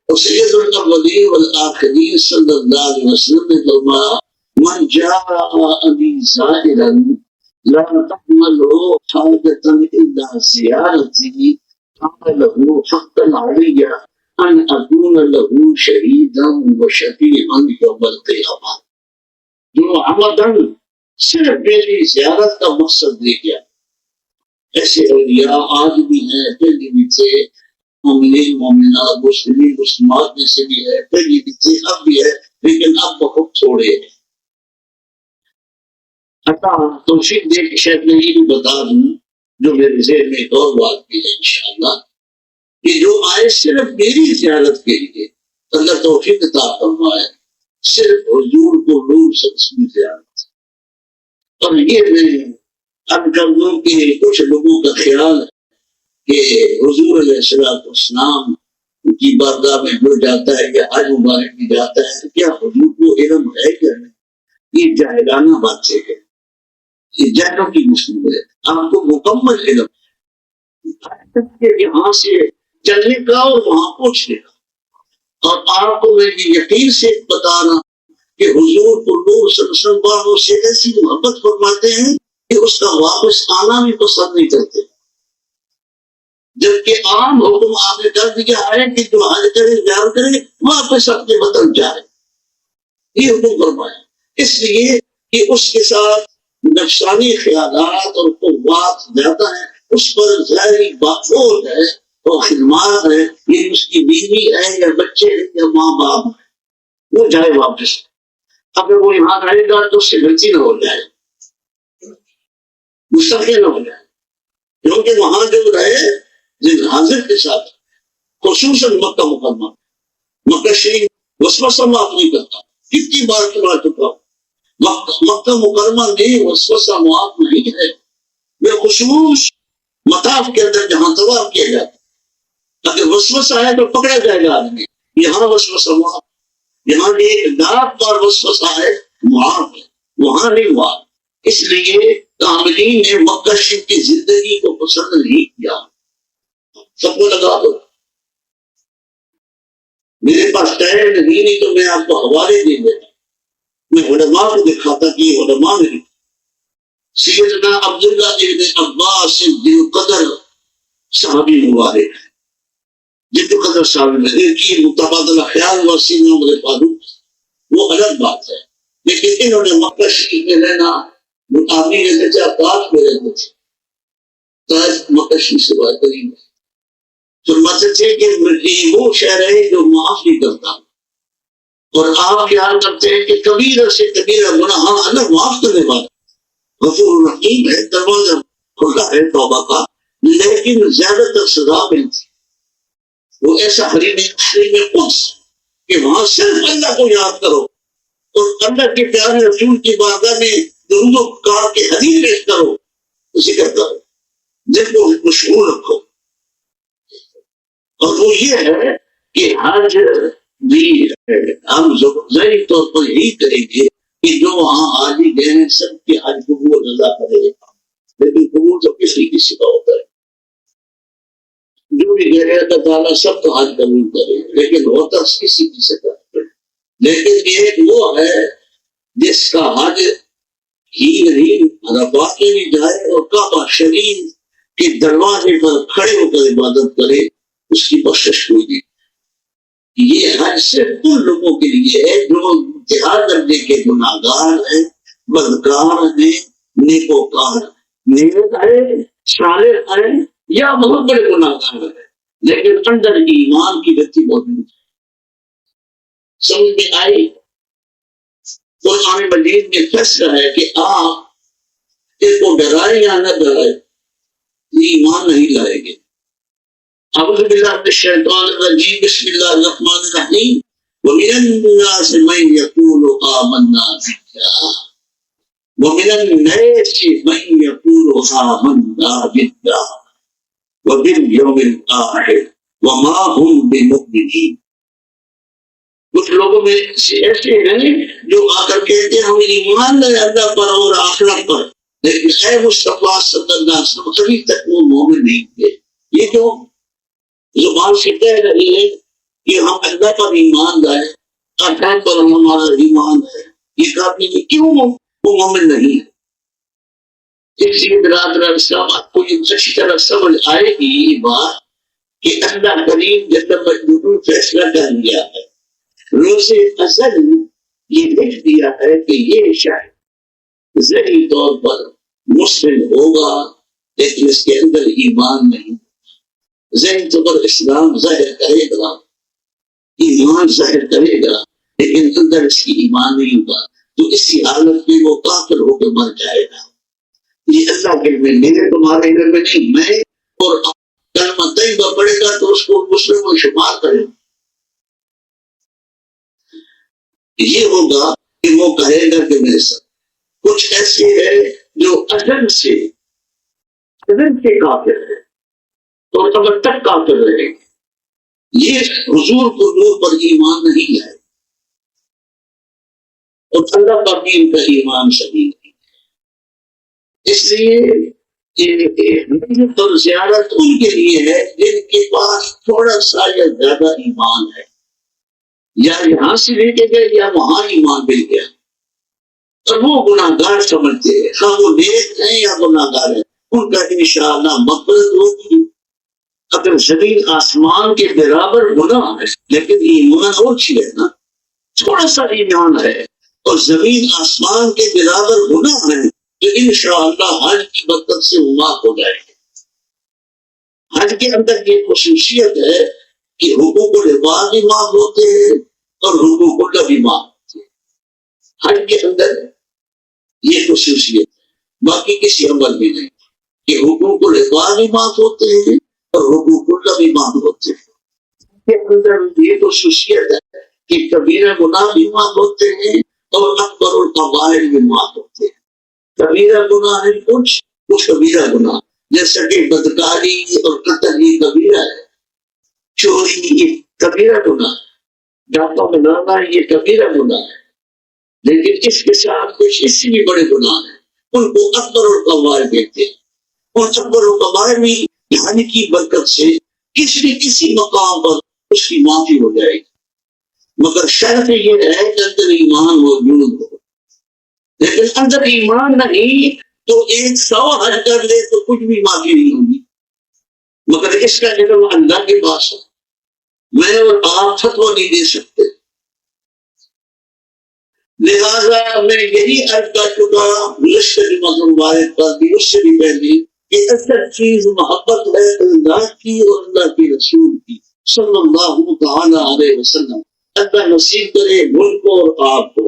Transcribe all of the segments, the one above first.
اور سید الاولین والآخرین صلی اللہ علیہ وسلم نے فرمایا من جاء ابی زائرا لا تحمله حاجة الا زیارتی قال له حقا علی ان اکون له شہیدا وشفیعا یوم القیامہ. جو عمدن صرف میری زیارت کا مقصد لے گیا. ایسے اولیاء آج بھی ہیں، پہلے بھی تھے، مومنین مومنات مسلمین مسلمات میں سے بھی ہے، پہلے بھی تھے، اب بھی ہے، لیکن اب بہت تھوڑے ہیں. توفیق دے کے شاید میں یہ بھی بتا دوں جو میرے ذہن میں ایک اور بات بھی ہے انشاءاللہ، کہ جو آئے صرف میری زیارت کے لیے اللہ توفیق عطا فرمائے، صرف حضور کو نور سے اس کی زیارت. اور یہ میں اب کر دوں کہ کچھ لوگوں کا خیال ہے کہ حضور علیہ السلام کی بارگاہ میں جو جاتا ہے یا حج مبارک میں جاتا ہے، کیا حضور کو علم ہے کیا نہیں؟ یہ جاہلانہ باتیں ہے، یہ جہلوں کی مصیبت ہے. آپ کو مکمل علم ہے یہاں سے چلنے کا اور وہاں پہنچنے کا. اور آپ کو میں یہ یقین سے بتانا کہ حضور کو نور صلی اللہ علیہ وسلم والوں سے ایسی محبت فرماتے ہیں کہ اس کا واپس آنا بھی پسند نہیں کرتے. جبکہ عام حکم آپ نے کر دیا ہے کہ جو حج کرے زیارت کرے واپس اپنے وطن جائے، یہ حکم فرمایا. اس لیے کہ اس کے ساتھ نفسانی خیالات اور قوات زیادہ ہیں، اس پر ظاہری باخود ہے اور خدمات ہے، یہ اس کی بیوی ہے یا بچے ہیں یا ماں باپ ہے، وہ جائے واپس. اگر وہ یہاں رہے گا تو اس سے غلطی نہ ہو جائے، مستقل نہ ہو جائے، کیونکہ وہاں جو رہے جن حاضر کے ساتھ، خصوصاً مکہ مکرمہ، مکہ شریف وسوسہ معاف نہیں کرتا. کتنی بار سنا چکا ہوں، مکہ مکرمہ میں وسوسہ معاف نہیں ہے. بالخصوص مطاف کے اندر جہاں طواف کیا جاتا ہے، اگر وسوسہ ہے تو پکڑا جائے گا آدمی. یہاں وسوسہ معاف، یہاں ایک لاکھ بار وسوسہ ہے معاف ہے، وہاں نہیں معاف. اس لیے کاملین نے مکہ شریف کی زندگی کو پسند نہیں کیا. سب کو لگا دو، میرے پاس ٹائم نہیں تو میں آپ کو حوالے دے دیتا، میں علماء کو دکھاتا کہ یہ علماء نہیں. سیدنا عبداللہ ابن عباس ذی القدر صحابی مبارک ہے، ذی القدر صحابی میں ایک ہی متبادلہ خیال ہوا سیدنا عمر فاروق، وہ الگ بات ہے. لیکن انہوں نے مکہ شریف میں رہنا، آدمی رہتے تھے، عباس میں رہتے تھے، طائف مکہ شریف سے بات کریں گے. فرماتے تھے کہ وہ شہر ہے جو معاف نہیں کرتا، اور آپ خیال کرتے ہیں کہ کبیرہ سے کبیرہ گناہ اللہ معاف کرنے والا غفور رحیم ہے، دروازہ کھلا ہے توبہ کا، لیکن زیادہ تر سزا ملتی. وہ ایسا حریم قدس کہ وہاں صرف اللہ کو یاد کرو اور اللہ کے پیارے رسول کی بارگاہ میں درود و کار کے حدیث پیش کرو، ذکر کرو، دل کو مشغول رکھو. اور وہ یہ ہے کہ حج بھی ہم ظاہری طور پر یہی کریں گے کہ جو وہاں حاجی گئے ہیں سب کے حج قبول رضا کرے گا. لیکن قبول تو کسی کسی کا ہوتا ہے، جو بھی گئے ہیں اللہ تعالیٰ سب کو حج قبول کرے، لیکن ہوتا کسی کسی کا. لیکن ایک وہ ہے جس کا حج ہی نہیں عرفات میں بھی جائے اور کعبہ شریف کے دروازے پر کھڑے ہو کر عبادت کرے، اس کی بخشش کوئی نہیں. یہ حج صرف ان لوگوں کے لیے ہے جو انتہا درجے کے گناہگار ہیں، بدکار ہیں، نیکوکار نیک ہے، صالح ہے، یا بہت بڑے گناہگار ہیں لیکن اندر ایمان کی گتی موجود ہے. سمجھ میں آئی؟ قرآن مجید میں فیصلہ ہے کہ آپ اس کو ڈرائیں یا نہ ڈرائیں، ایمان نہیں لائیں گے. اعوذ باللہ من الشیطان الرجیم، بسم اللہ الرحمن الرحیم. ومن الناس من یقول آمنا باللہ ومن الناس من یقول آمنا باللہ وبالیوم الآخر وما هم بمؤمنین. کچھ لوگوں میں ایسے ہیں جو آ کر کہتے ہیں ہم ایمان لائے اللہ پر اور آخرت پر، لیکن اے مصطفیٰ صلی اللہ علیہ وسلم ابھی تک وہ مومن نہیں تھے. یہ جو زبان سے کہہ رہی ہے کہ ہم اللہ پر ایمان لائے، اللہ پر ہمارا ایمان ہے، یہ کافی نہیں، کیوں وہ مومن نہیں ہے؟ اس لیے برادر اسلام آپ کو یہ اچھی طرح سمجھ آئے گی یہ بات کہ اللہ کریم جب مجبور فیصلہ کر لیا ہے، روز ازل یہ لکھ دیا ہے کہ یہ شاید ذہنی طور پر مسلم ہوگا لیکن اس کے اندر ایمان نہیں، ذہنی طور پر اسلام ظاہر کرے گا، ایمان ظاہر کرے گا، لیکن اندر اس کی ایمان نہیں ہوگا، تو اسی حالت میں وہ کافر ہو کے مر جائے گا۔ یہ اللہ کے علم میں، میرے تمہارے علم میں نہیں، میں اور کلمہ طیبہ پڑھے گا تو اس کو مسلم میں شمار کرے گا۔ یہ ہوگا کہ وہ کہے گا کہ میرے ساتھ کچھ ایسے ہے جو ازل سے کافر ہے اور اب تک کافر رہے گا، یہ حضور کو نور پر ایمان نہیں ہے اور اللہ پر بھی ان کا ایمان صحیح نہیں ہے۔ اس لیے تو زیارت ان کے لیے ہے جن کے پاس تھوڑا سا یا زیادہ ایمان ہے، یا یہاں سے لے کے گئے یا وہاں ایمان مل گیا، اور وہ گناہ گار سمجھتے ہیں، ہاں وہ نیک ہیں یا گناہ گار ہیں، ان کا انشاءاللہ مغفرت ہوگی۔ اگر زمین آسمان کے برابر گناہ ہے لیکن ایمان اور چیز ہے نا، تھوڑا سا ایمان ہے اور زمین آسمان کے برابر گناہ ہے تو انشاءاللہ حج کی برکت سے وہ معاف ہو جائے گے۔ حج کے اندر یہ خصوصیت ہے کہ حقوق العباد بھی معاف ہوتے ہیں اور حقوق اللہ بھی معاف ہوتے ہیں، حج کے اندر یہ خصوصیت ہے، باقی کسی عمل میں نہیں، کہ حقوق العباد بھی معاف ہوتے ہیں اور حقوق اللہ بھی معاف ہوتے ہیں۔ کے اندر یہ خصوصیت ہے کہ کبیرہ گناہ بھی معاف ہوتے ہیں اور اکبر القبائر بھی معاف ہوتے ہیں۔ کبیرہ گناہ ہے کچھ کبیرہ گناہ، جیسا کہ بدکاری اور قتل یہ کبیرہ ہے، چوری یہ کبیرہ گناہ ہے، ڈاکہ بنانا یہ کبیرہ گناہ ہے، لیکن اس کے ساتھ کچھ اس سے بھی بڑے گناہ ہیں، ان کو اکبر القبائر کہتے ہیں۔ اور اکبر القبائر بھی حج کی برکت سے کسی مقام پر اس کی معافی ہو جائے گی، مگر شرط یہ ہے کہ اندر ایمان موجود ہو، لیکن اندر ایمان نہیں تو 100 حج کر لے تو کچھ بھی معافی نہیں ہوگی، مگر اس کا علم اللہ کے پاس ہے، میں اور آپ فتویٰ نہیں دے سکتے۔ لہذا میں یہی عرض کر چکا مبارک پر بھی، اس سے بھی پہلے، کہ اصل چیز محبت ہے اللہ کی اور اللہ کے رسول کی صلی اللہ تعالی علیہ وسلم۔ اللہ نصیب کرے ملک کو اور آپ کو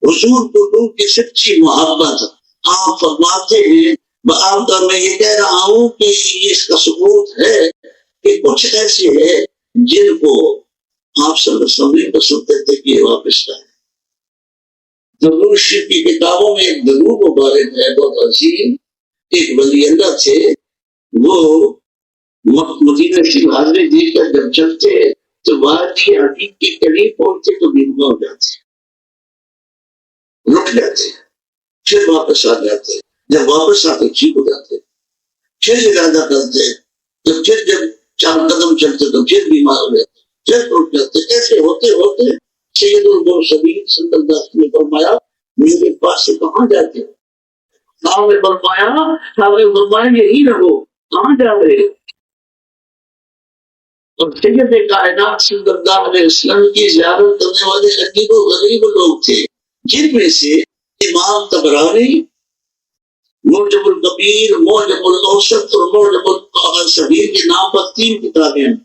حضور کو نور کی سچی محبت۔ آپ فرماتے ہیں، آپ کا میں یہ کہہ رہا ہوں کہ اس کا ثبوت ہے کہ کچھ ایسے ہیں جن کو آپ صلی اللہ علیہ وسلم پسند کرتے کہ یہ واپس آئے۔ درود شریف کی کتابوں میں ایک درود مبارک ہے بہت عظیم، ایک ولی اللہ تھے، وہ مدینہ شریف حاضری دے کر جب چلتے تو وادی عتیق کے قریب پہنچتے تو بیمار ہو جاتے، رک جاتے، پھر واپس آ جاتے، جب واپس آتے ٹھیک ہو جاتے، پھر ارادہ کرتے تو پھر جب 4 قدم چلتے تو پھر بیمار ہو جاتے، پھر رک جاتے، ایسے ہوتے ہوتے سید المرسلین صلی اللہ علیہ وسلم نے فرمایا میرے پاس سے کہاں جاتے ہو؟ صاحب فرمایا یہی رہو، کہاں جا رہے؟ اور سید کائنات صلی اللہ علیہ وسلم کی زیارت کرنے والے عجیب و غریب لوگ تھے، جن میں سے امام طبرانی معجم الکبیر، معجم الاوسط اور معجم الصغیر کے نام پر 3 کتابیں ہیں۔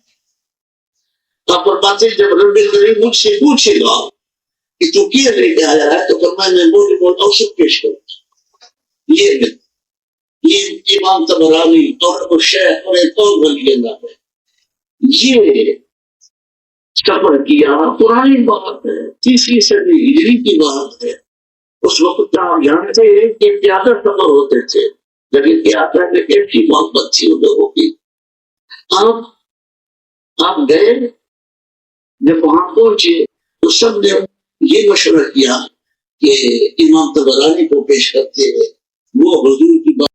آپ فرماتے جب رب کریم مجھ سے پوچھے گا کہ تو کیا لے کے آیا ہے تو فرمایا میں معجم الاوسط پیش کروں۔ یہ امام طبرانی اور شیخ اور ایک اور ولی اللہ ہے، یہ سفر کیا، پرانی بات ہے، 3 صدی ہجری کی بات ہے۔ اس وقت آپ جانتے ہیں کہ زیادہ سفر ہوتے تھے، لیکن کیا تھا کہ ایسی محبت تھی ان لوگوں کی۔ آپ گئے، جب وہاں پہنچے تو سب نے یہ مشورہ کیا کہ امام طبرانی کو پیش کرتے ہیں، وہ حضور کی بات